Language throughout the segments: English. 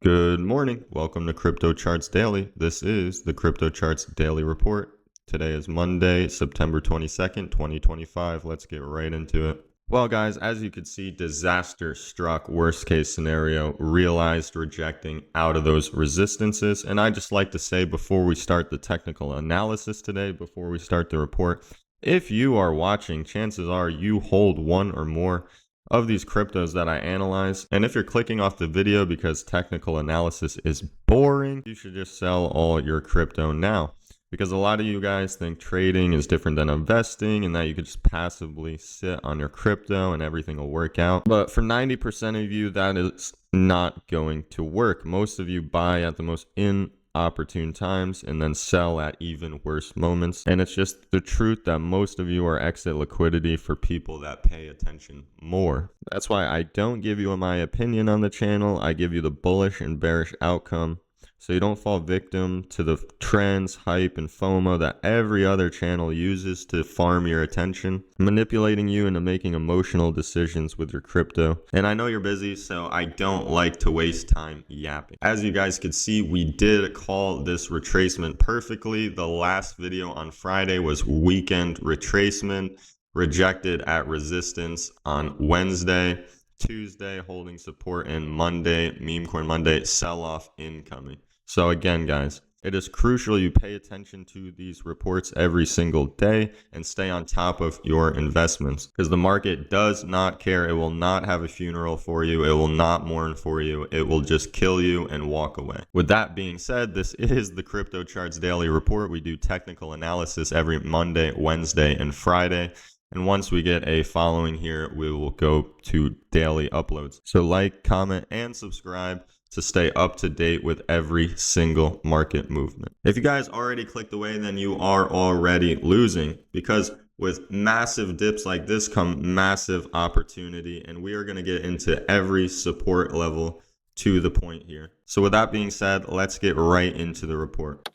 Good morning. Welcome to Crypto Charts Daily. This is the Crypto Charts Daily Report. Today is Monday, September 22nd, 2025. Let's get right into it. Well, guys, as you can see, disaster struck, worst case scenario, realized rejecting out of those resistances. And I just like to say before we start the technical analysis today, before we start the report, if you are watching, chances are you hold one or more of these cryptos that I analyze. And if you're clicking off the video because technical analysis is boring, you should just sell all your crypto now. Because a lot of you guys think trading is different than investing and that you could just passively sit on your crypto and everything will work out. But for 90% of you, that is not going to work. Most of you buy at the most inopportune times and then sell at even worse moments. And it's just the truth that most of you are exit liquidity for people that pay attention more. That's why I don't give you my opinion on the channel. I give you the bullish and bearish outcome, so you don't fall victim to the trends, hype, and FOMO that every other channel uses to farm your attention, manipulating you into making emotional decisions with your crypto. And I know you're busy, so I don't like to waste time yapping. As you guys could see, we did call this retracement perfectly. The last video on Friday was weekend retracement, rejected at resistance on Wednesday. Tuesday holding support, and Monday, meme coin Monday, sell-off incoming. So again, guys, it is crucial you pay attention to these reports every single day and stay on top of your investments, because the market does not care. It will not have a funeral for you. It will not mourn for you. It will just kill you and walk away. With that being said, this is the Crypto Charts Daily Report. We do technical analysis every Monday, Wednesday, and Friday. And once we get a following here, we will go to daily uploads. So like, comment, and subscribe to stay up to date with every single market movement. If you guys already clicked away, then you are already losing, because with massive dips like this come massive opportunity, and we are going to get into every support level to the point here. So with that being said, let's get right into the report.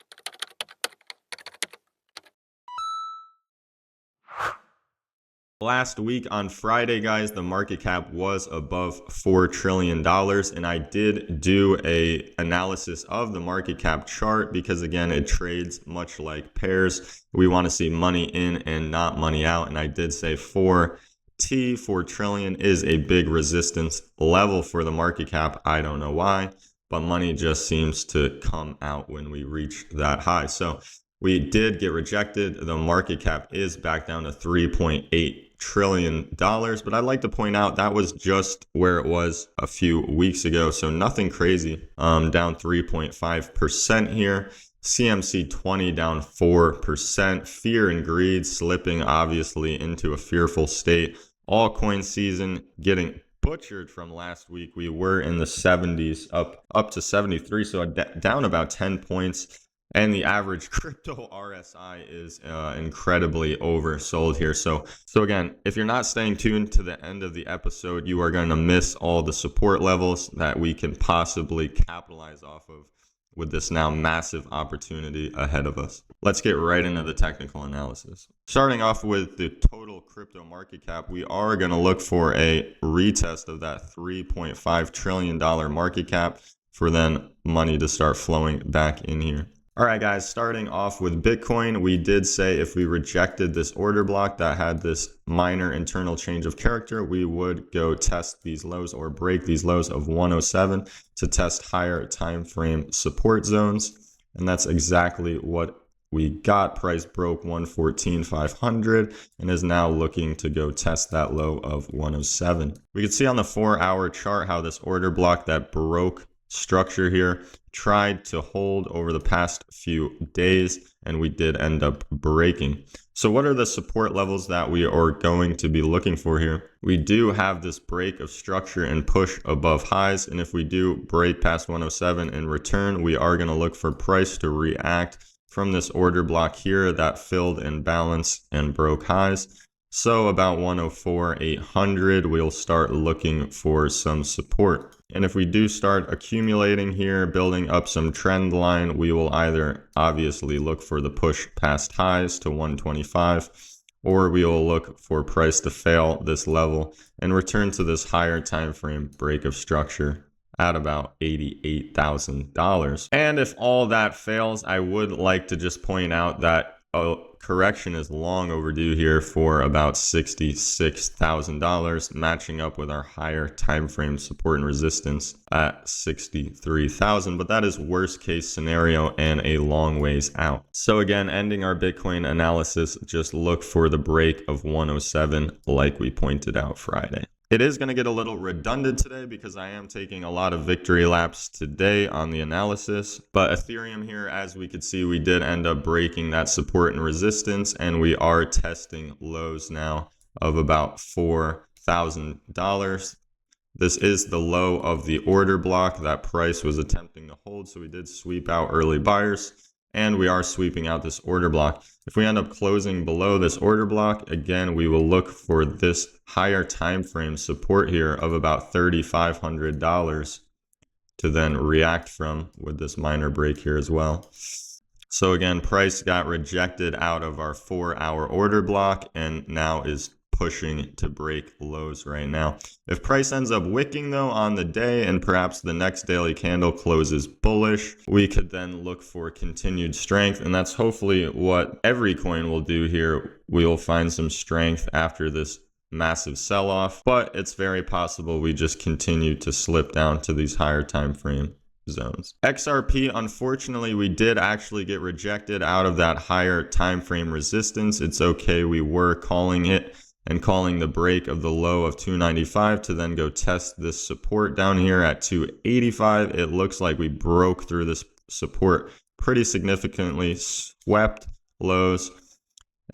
Last week on Friday, guys, the market cap was above $4 trillion. And I did do an analysis of the market cap chart because, again, it trades much like pairs. We want to see money in and not money out. And I did say 4 trillion is a big resistance level for the market cap. I don't know why, but money just seems to come out when we reach that high. So we did get rejected. The market cap is back down to $3.8 trillion, but I'd like to point out that was just where it was a few weeks ago, so nothing crazy. Down 3.5% here. CMC 20 down 4%. Fear and greed slipping obviously into a fearful state. Altcoin season getting butchered from last week. We were in the 70s, up to 73, so down about 10 points. And the average crypto RSI is incredibly oversold here. So again, if you're not staying tuned to the end of the episode, you are going to miss all the support levels that we can possibly capitalize off of with this now massive opportunity ahead of us. Let's get right into the technical analysis. Starting off with the total crypto market cap, we are going to look for a retest of that $3.5 trillion market cap for then money to start flowing back in here. All right, guys, starting off with Bitcoin, we did say if we rejected this order block that had this minor internal change of character, we would go test these lows or break these lows of 107 to test higher time frame support zones. And that's exactly what we got. Price broke 114,500 and is now looking to go test that low of 107. We can see on the 4-hour chart how this order block that broke structure here tried to hold over the past few days, and we did end up breaking. So what are the support levels that we are going to be looking for here? We do have this break of structure and push above highs, and if we do break past 107 in return, we are going to look for price to react from this order block here that filled in balance and broke highs. So about 104,800, we'll start looking for some support. And if we do start accumulating here, building up some trend line, we will either obviously look for the push past highs to 125, or we will look for price to fail this level and return to this higher time frame break of structure at about $88,000. And if all that fails, I would like to just point out that a correction is long overdue here for about $66,000, matching up with our higher time frame support and resistance at 63,000. But that is worst case scenario and a long ways out. So again, ending our Bitcoin analysis, just look for the break of 107 like we pointed out Friday. It is going to get a little redundant today because I am taking a lot of victory laps today on the analysis. But Ethereum here, as we could see, we did end up breaking that support and resistance, and we are testing lows now of about $4,000. This is the low of the order block that price was attempting to hold, so we did sweep out early buyers, and we are sweeping out this order block. If we end up closing below this order block, again, we will look for this higher time frame support here of about $3,500 to then react from with this minor break here as well. So again, price got rejected out of our 4-hour order block and now is pushing to break lows right now. If price ends up wicking though on the day and perhaps the next daily candle closes bullish, we could then look for continued strength, and that's hopefully what every coin will do here. We'll find some strength after this massive sell-off, but it's very possible we just continue to slip down to these higher time frame zones. XRP, unfortunately, we did actually get rejected out of that higher time frame resistance. It's okay, we were calling it and calling the break of the low of 295 to then go test this support down here at 285. It looks like we broke through this support pretty significantly, swept lows.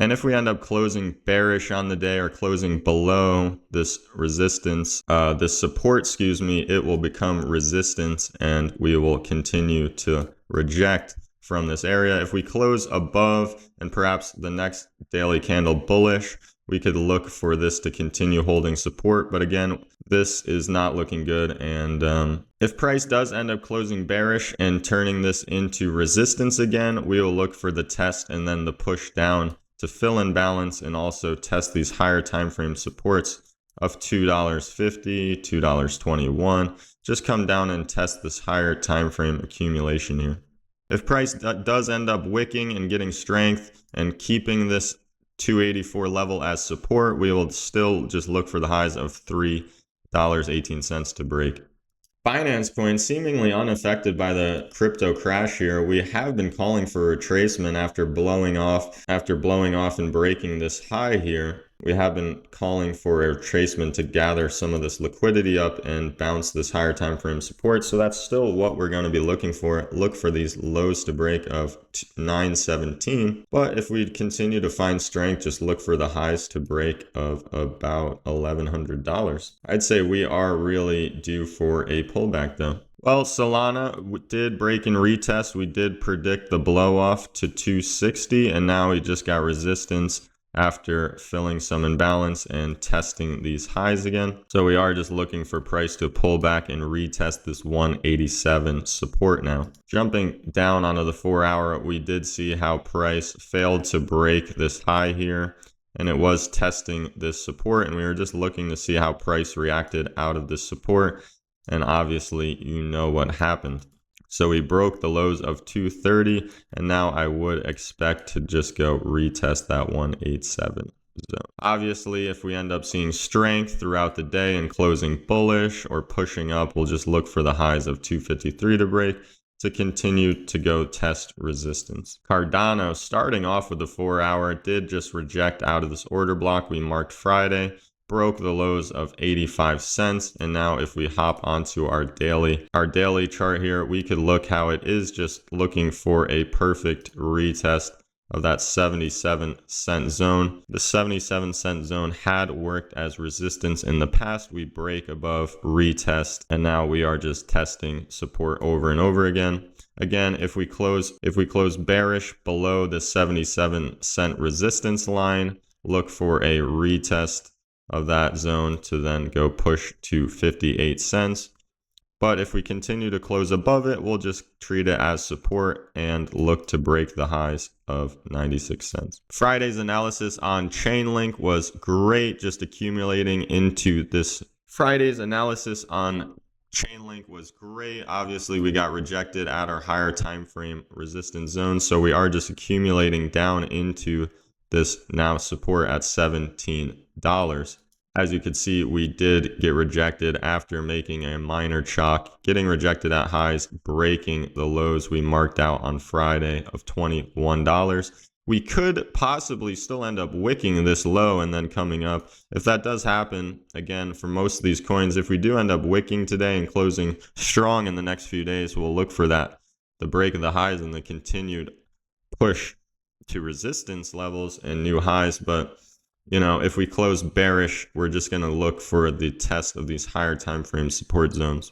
And if we end up closing bearish on the day or closing below this resistance, this support, it will become resistance and we will continue to reject from this area. If we close above and perhaps the next daily candle bullish, we could look for this to continue holding support. But again, this is not looking good. And if price does end up closing bearish and turning this into resistance again, we will look for the test and then the push down to fill in balance and also test these higher time frame supports of $2.50, $2.21. Just come down and test this higher time frame accumulation here. If price does end up wicking and getting strength and keeping this 284 level as support, we will still just look for the highs of $3.18 to break. Binance Coin, seemingly unaffected by the crypto crash here, we have been calling for retracement after blowing off and breaking this high here. We have been calling for a retracement to gather some of this liquidity up and bounce this higher time frame support. So that's still what we're going to be looking for. Look for these lows to break of 917. But if we continue to find strength, just look for the highs to break of about $1,100. I'd say we are really due for a pullback though. Well, Solana did break and retest. We did predict the blow off to 260, and now we just got resistance after filling some imbalance and testing these highs again. So we are just looking for price to pull back and retest this 187 support now. Jumping down onto the 4-hour, we did see how price failed to break this high here, and it was testing this support, and we were just looking to see how price reacted out of this support, and obviously you know what happened. So we broke the lows of 230, and now I would expect to just go retest that 187 zone. Obviously, if we end up seeing strength throughout the day and closing bullish or pushing up, we'll just look for the highs of 253 to break to continue to go test resistance. Cardano, starting off with the 4-hour, did just reject out of this order block we marked Friday, broke the lows of 85 cents, and now if we hop onto our daily chart here, we could look how it is just looking for a perfect retest of that 77-cent zone. The 77-cent zone had worked as resistance in the past. We break above, retest, and now we are just testing support over and over again. Again, if we close bearish below the 77-cent resistance line, look for a retest of that zone to then go push to 58 cents. But if we continue to close above it, we'll just treat it as support and look to break the highs of 96 cents. Friday's analysis on Chainlink was great, just accumulating into this. Friday's analysis on Chainlink was great. Obviously, we got rejected at our higher time frame resistance zone, so we are just accumulating down into this now support at $17. As you can see, we did get rejected after making a minor chalk, getting rejected at highs, breaking the lows we marked out on Friday of $21. We could possibly still end up wicking this low and then coming up. If that does happen, again, for most of these coins, if we do end up wicking today and closing strong in the next few days, we'll look for that, the break of the highs and the continued push to resistance levels and new highs. But, you know, if we close bearish, we're just going to look for the test of these higher time frame support zones.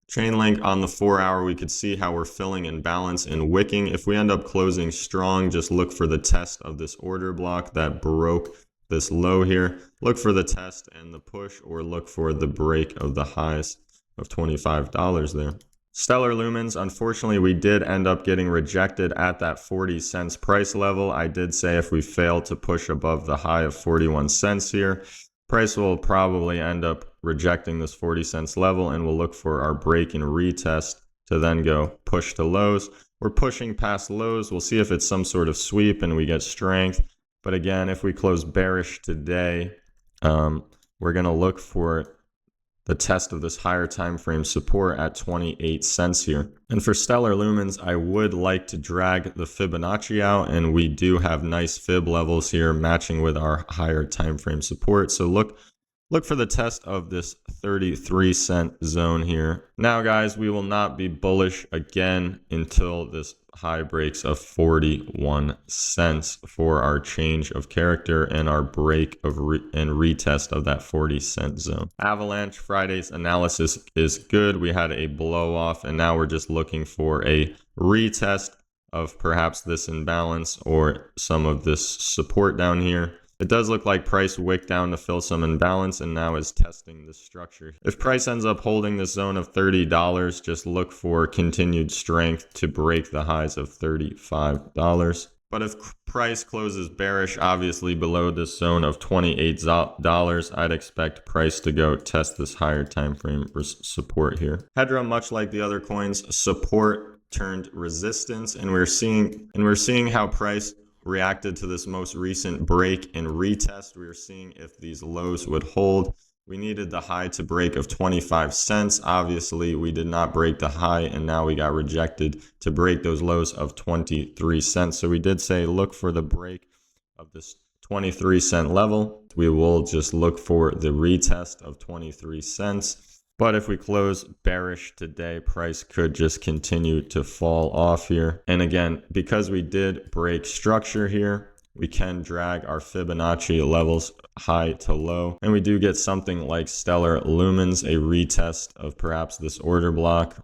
Chainlink on the 4-hour, we could see how we're filling in balance and wicking. If we end up closing strong, just look for the test of this order block that broke this low here. Look for the test and the push, or look for the break of the highs of $25 there. Stellar Lumens, unfortunately, we did end up getting rejected at that 40 cents price level. I did say if we fail to push above the high of 41 cents here, price will probably end up rejecting this 40 cents level, and we'll look for our break and retest to then go push to lows. We're pushing past lows. We'll see if it's some sort of sweep and we get strength. But again, if we close bearish today, we're going to look for the test of this higher time frame support at 28 cents here. And for Stellar Lumens, I would like to drag the Fibonacci out, and we do have nice fib levels here matching with our higher time frame support. So look for the test of this 33 cent zone here. Now guys, we will not be bullish again until this high breaks of 41 cents for our change of character and our break of and retest of that 40 cent zone. Avalanche, Friday's analysis is good. We had a blow off, and now we're just looking for a retest of perhaps this imbalance or some of this support down here. It does look like price wicked down to fill some imbalance and now is testing this structure. If price ends up holding this zone of $30, just look for continued strength to break the highs of $35. But if price closes bearish, obviously below this zone of $28, I'd expect price to go test this higher time frame support here. Hedra, much like the other coins, support turned resistance, and we're seeing how price reacted to this most recent break and retest. We were seeing if these lows would hold. We needed the high to break of 25 cents. Obviously, we did not break the high, and now we got rejected to break those lows of 23 cents. So we did say look for the break of this 23 cent level. We will just look for the retest of 23 cents. But if we close bearish today, price could just continue to fall off here. And again, because we did break structure here, we can drag our Fibonacci levels high to low. And we do get something like Stellar Lumens, a retest of perhaps this order block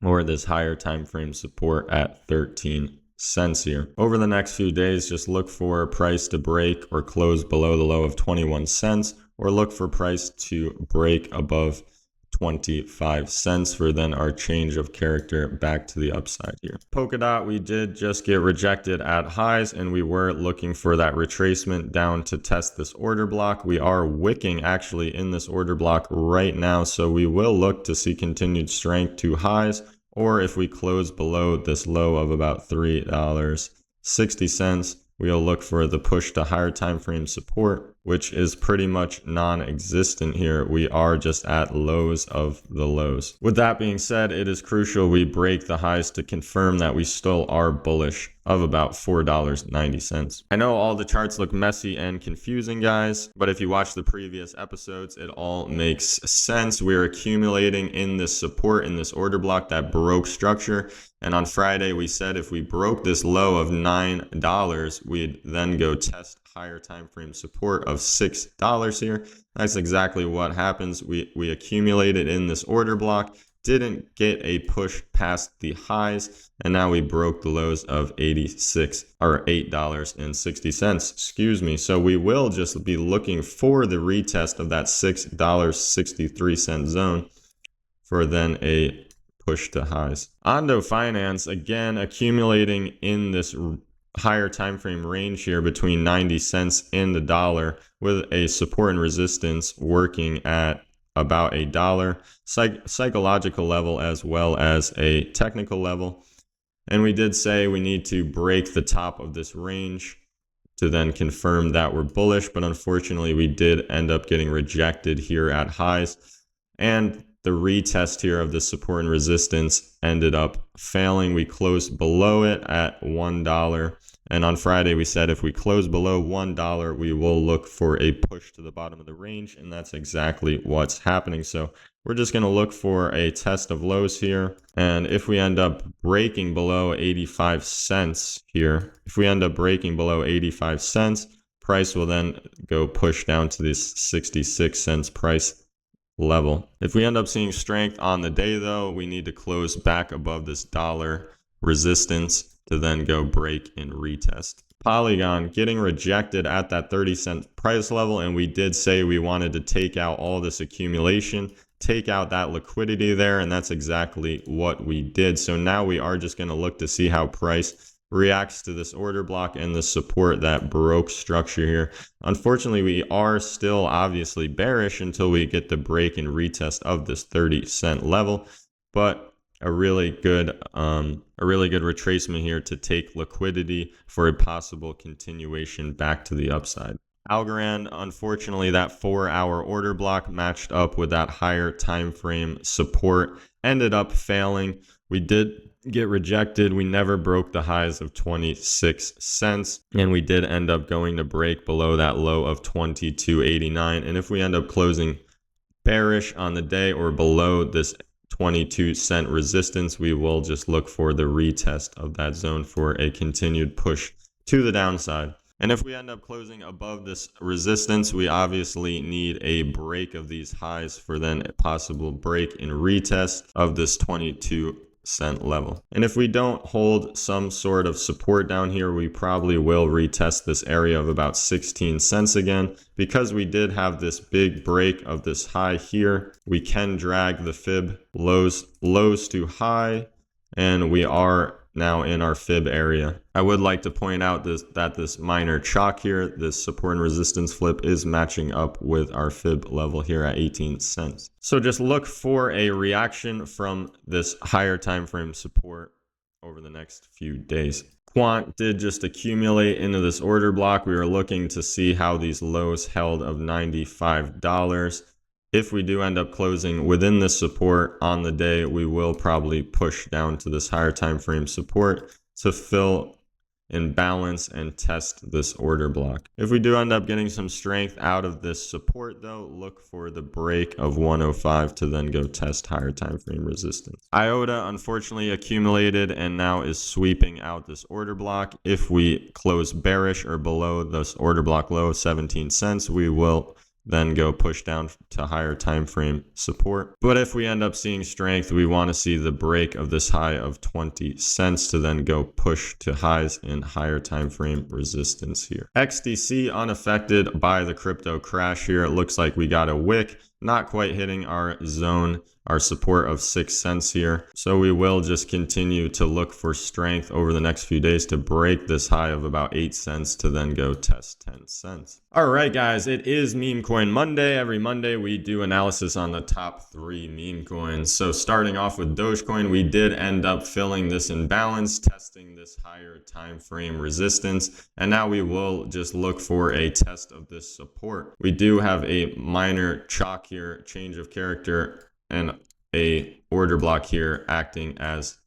or this higher time frame support at 13 cents here. Over the next few days, just look for price to break or close below the low of 21 cents. Or look for price to break above 25 cents for then our change of character back to the upside here. Polkadot, we did just get rejected at highs, and we were looking for that retracement down to test this order block. We are wicking actually in this order block right now, so we will look to see continued strength to highs, or if we close below this low of about $3.60, we'll look for the push to higher time frame support, which is pretty much non-existent here. We are just at lows of the lows. With that being said, it is crucial we break the highs to confirm that we still are bullish of about $4.90. I know all the charts look messy and confusing, guys, but if you watch the previous episodes, it all makes sense. We're accumulating in this support in this order block that broke structure. And on Friday, we said if we broke this low of $9, we'd then go test higher time frame support of $6 here. That's exactly what happens. We accumulated in this order block, didn't get a push past the highs, and now we broke the lows of 86 or $8.60. Excuse me. So we will just be looking for the retest of that $6.63 zone for then a push to highs. Ondo Finance, again, accumulating in this higher time frame range here between 90 cents and $1 with a support and resistance working at about $1, psychological level as well as a technical level. And we did say we need to break the top of this range to then confirm that we're bullish, but unfortunately we did end up getting rejected here at highs, and the retest here of the support and resistance ended up failing. We closed below it at $1, and on Friday we said if we close below $1 we will look for a push to the bottom of the range, and that's exactly what's happening. So we're just going to look for a test of lows here, and if we end up breaking below 85 cents here, if we end up breaking below 85 cents, price will then go push down to this 66 cents price level. If we end up seeing strength on the day though, we need to close back above this dollar resistance to then go break and retest. Polygon getting rejected at that 30-cent price level, and we did say we wanted to take out all this accumulation, take out that liquidity there, and that's exactly what we did. So now we are just going to look to see how price reacts to this order block and the support that broke structure here. Unfortunately, we are still obviously bearish until we get the break and retest of this 30-cent level, but a really good retracement here to take liquidity for a possible continuation back to the upside. Algorand, unfortunately, that 4-hour order block matched up with that higher time frame support ended up failing. We did get rejected. We never broke the highs of 26 cents, and we did end up going to break below that low of 22.89. And if we end up closing bearish on the day or below this 22-cent resistance, we will just look for the retest of that zone for a continued push to the downside. And if we end up closing above this resistance, we obviously need a break of these highs for then a possible break and retest of this 22-cent level. And if we don't hold some sort of support down here, we probably will retest this area of about 16 cents again. Because we did have this big break of this high here, we can drag the fib lows to high, and we are now in our fib area. I would like to point out that this minor chalk here, this support and resistance flip, is matching up with our fib level here at 18 cents. So just look for a reaction from this higher time frame support over the next few days. Quant did just accumulate into this order block. We were looking to see how these lows held of $95. If we do end up closing within this support on the day, we will probably push down to this higher time frame support to fill in balance and test this order block. If we do end up getting some strength out of this support though, look for the break of 105 to then go test higher time frame resistance. IOTA unfortunately accumulated and now is sweeping out this order block. If we close bearish or below this order block low of 17 cents, we will then go push down to higher time frame support. But if we end up seeing strength, we want to see the break of this high of 20 cents to then go push to highs in higher time frame resistance here. XDC unaffected by the crypto crash here. It looks like we got a wick, not quite hitting our zone, our support of 6 cents here. So we will just continue to look for strength over the next few days to break this high of about 8 cents to then go test 10 cents. All right, guys, it is Meme Coin Monday. Every Monday we do analysis on the top 3 meme coins. So starting off with Dogecoin, we did end up filling this imbalance, testing this higher time frame resistance, and now we will just look for a test of this support. We do have a minor chalk here, change of character, and a order block here acting as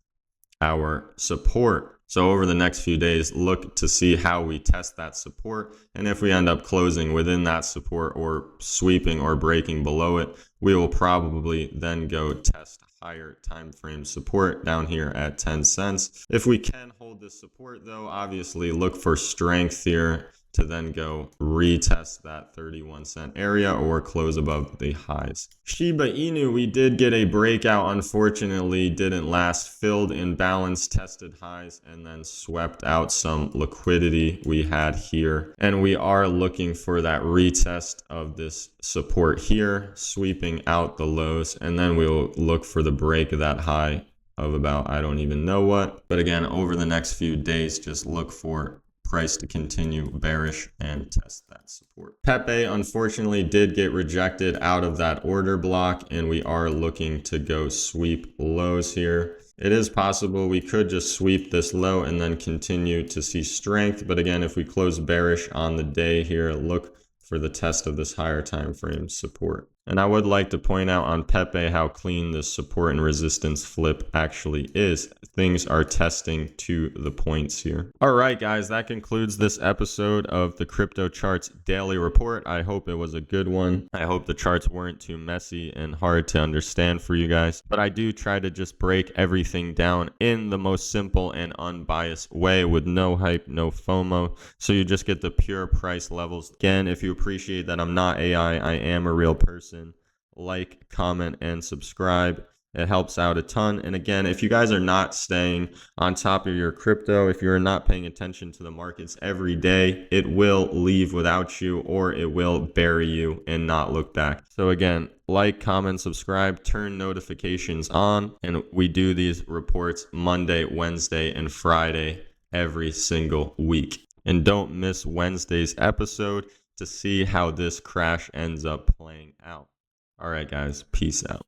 our support. So over the next few days, look to see how we test that support. And if we end up closing within that support or sweeping or breaking below it, we will probably then go test higher time frame support down here at 10 cents. If we can hold this support though, obviously look for strength here to then go retest that 31-cent area or close above the highs. Shiba Inu, we did get a breakout, unfortunately didn't last, filled in balance, tested highs, and then swept out some liquidity we had here. And we are looking for that retest of this support here, sweeping out the lows, and then we'll look for the break of that high of about, I don't even know what. But again, over the next few days, just look for price to continue bearish and test that support. Pepe unfortunately did get rejected out of that order block, and we are looking to go sweep lows here. It is possible we could just sweep this low and then continue to see strength. But again, if we close bearish on the day here, look for the test of this higher time frame support. And I would like to point out on Pepe how clean this support and resistance flip actually is. Things are testing to the points here. All right, guys, that concludes this episode of the Crypto Charts Daily Report. I hope it was a good one. I hope the charts weren't too messy and hard to understand for you guys. But I do try to just break everything down in the most simple and unbiased way with no hype, no FOMO. So you just get the pure price levels. Again, if you appreciate that I'm not AI, I am a real person. Like, comment, and subscribe. It helps out a ton. And again, if you guys are not staying on top of your crypto, if you're not paying attention to the markets every day, it will leave without you, or it will bury you and not look back. So again, like, comment, subscribe, turn notifications on, and we do these reports Monday, Wednesday, and Friday every single week. And don't miss Wednesday's episode to see how this crash ends up playing out. All right, guys, peace out.